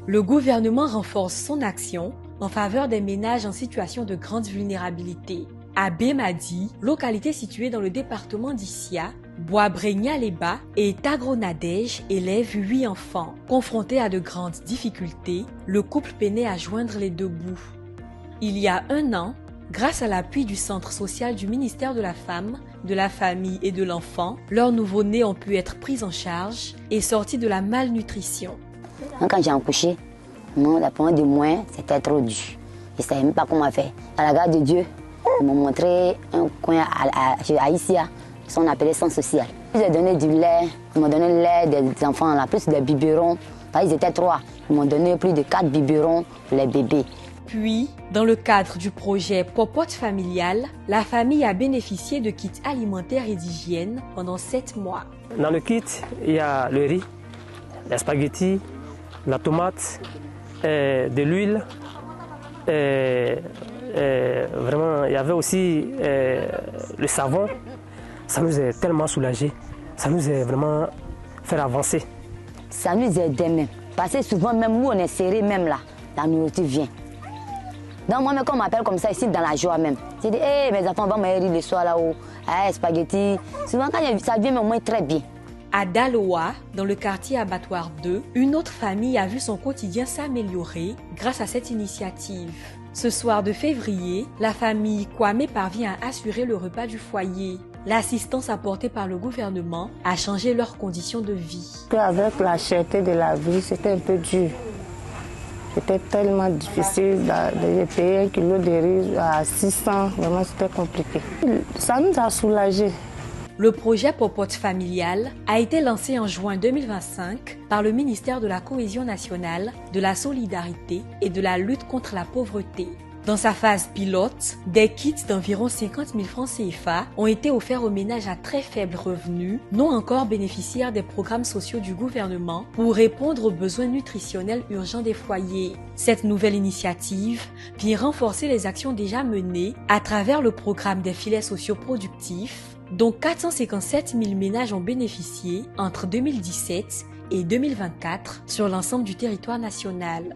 le gouvernement renforce son action en faveur des ménages en situation de grande vulnérabilité. À Bémadi, localité située dans le département d'Issia, Bois-Brégna-les-Bas et Tagronadège élève 8 enfants. Confronté à de grandes difficultés, le couple peinait à joindre les deux bouts. Il y a 1 an, grâce à l'appui du Centre social du ministère de la Femme, de la Famille et de l'Enfant, leurs nouveau-nés ont pu être pris en charge et sortis de la malnutrition. Quand j'ai accouché, la première de moi, c'était trop dur. Je ne savais même pas comment faire. À la garde de Dieu, ils m'ont montré un coin à Issia, qu'on appelait centre social. Ils ont donné du lait, ils m'ont donné le lait des enfants, là, plus des biberons. Ils étaient 3. Ils m'ont donné plus de 4 biberons pour les bébés. Puis, dans le cadre du projet Popote familial, la famille a bénéficié de kits alimentaires et d'hygiène pendant 7 mois. Dans le kit, il y a le riz, les spaghettis, la tomate, de l'huile. Vraiment, il y avait aussi le savon. Ça nous a tellement soulagés. Ça nous a vraiment fait avancer. Ça nous aidait même. Parce que souvent, même nous, on est serrés même là. La nourriture vient. Donc moi, quand on m'appelle comme ça ici, dans la joie même, je dis, hey, mes enfants vont me rire le soir là-haut, spaghetti. Souvent, quand ça vient, mais au moins très bien. À Daloa, dans le quartier Abattoir 2, une autre famille a vu son quotidien s'améliorer grâce à cette initiative. Ce soir de février, la famille Kwame parvient à assurer le repas du foyer. L'assistance apportée par le gouvernement a changé leurs conditions de vie. Avec la cherté de la vie, c'était un peu dur. C'était tellement difficile de payer 1 kilo de riz à 600, vraiment c'était compliqué. Ça nous a soulagés. Le projet Popote familial a été lancé en juin 2025 par le ministère de la Cohésion nationale, de la Solidarité et de la lutte contre la pauvreté. Dans sa phase pilote, des kits d'environ 50 000 francs CFA ont été offerts aux ménages à très faible revenu, non encore bénéficiaires des programmes sociaux du gouvernement, pour répondre aux besoins nutritionnels urgents des foyers. Cette nouvelle initiative vient renforcer les actions déjà menées à travers le programme des filets sociaux productifs, dont 457 000 ménages ont bénéficié entre 2017 et 2024 sur l'ensemble du territoire national.